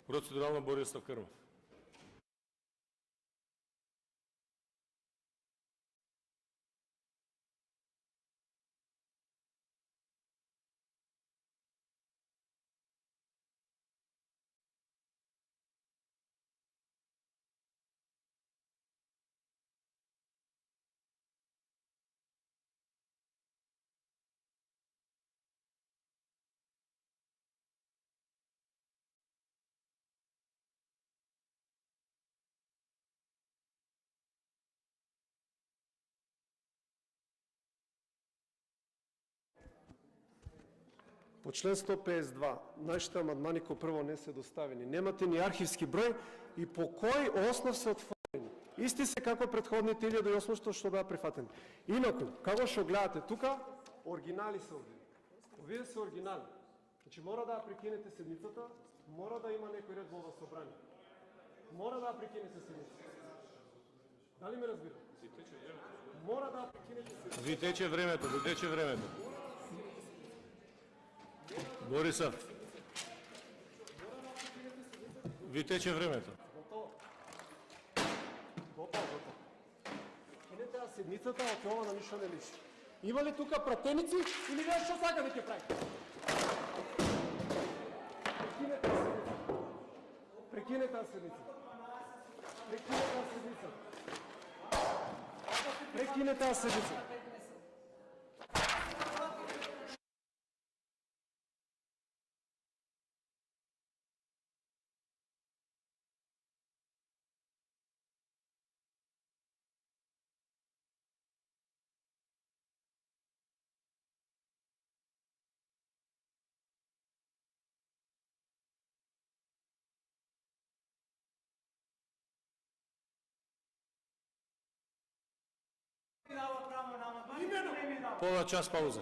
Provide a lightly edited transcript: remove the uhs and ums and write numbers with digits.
Процедурално Борислав Крмов. По член 152, нашите амандмани кои прво не се доставени. Немате ни архивски број и по кој основ се отворени. Исти се како предходните 1800 што беа прифатени. Инаку, како што гледате тука, оригинали се овде. Овие се оригинали. Значи мора да прекинете седмицата, мора да има некој ред во ова собрание. Мора да прекинете седмицата. Дали ме разбирате? Мора да прекинете седмицата. Ви тече времето. Борисов. Ви тече времето. Готово. Кинете ја седмицата, од ова на ништо не личи. Има ли тука пратеници или вие што сакате ќе правите? Прекинете ја седмицата. Прекинете ја седмицата. Пола час пауза.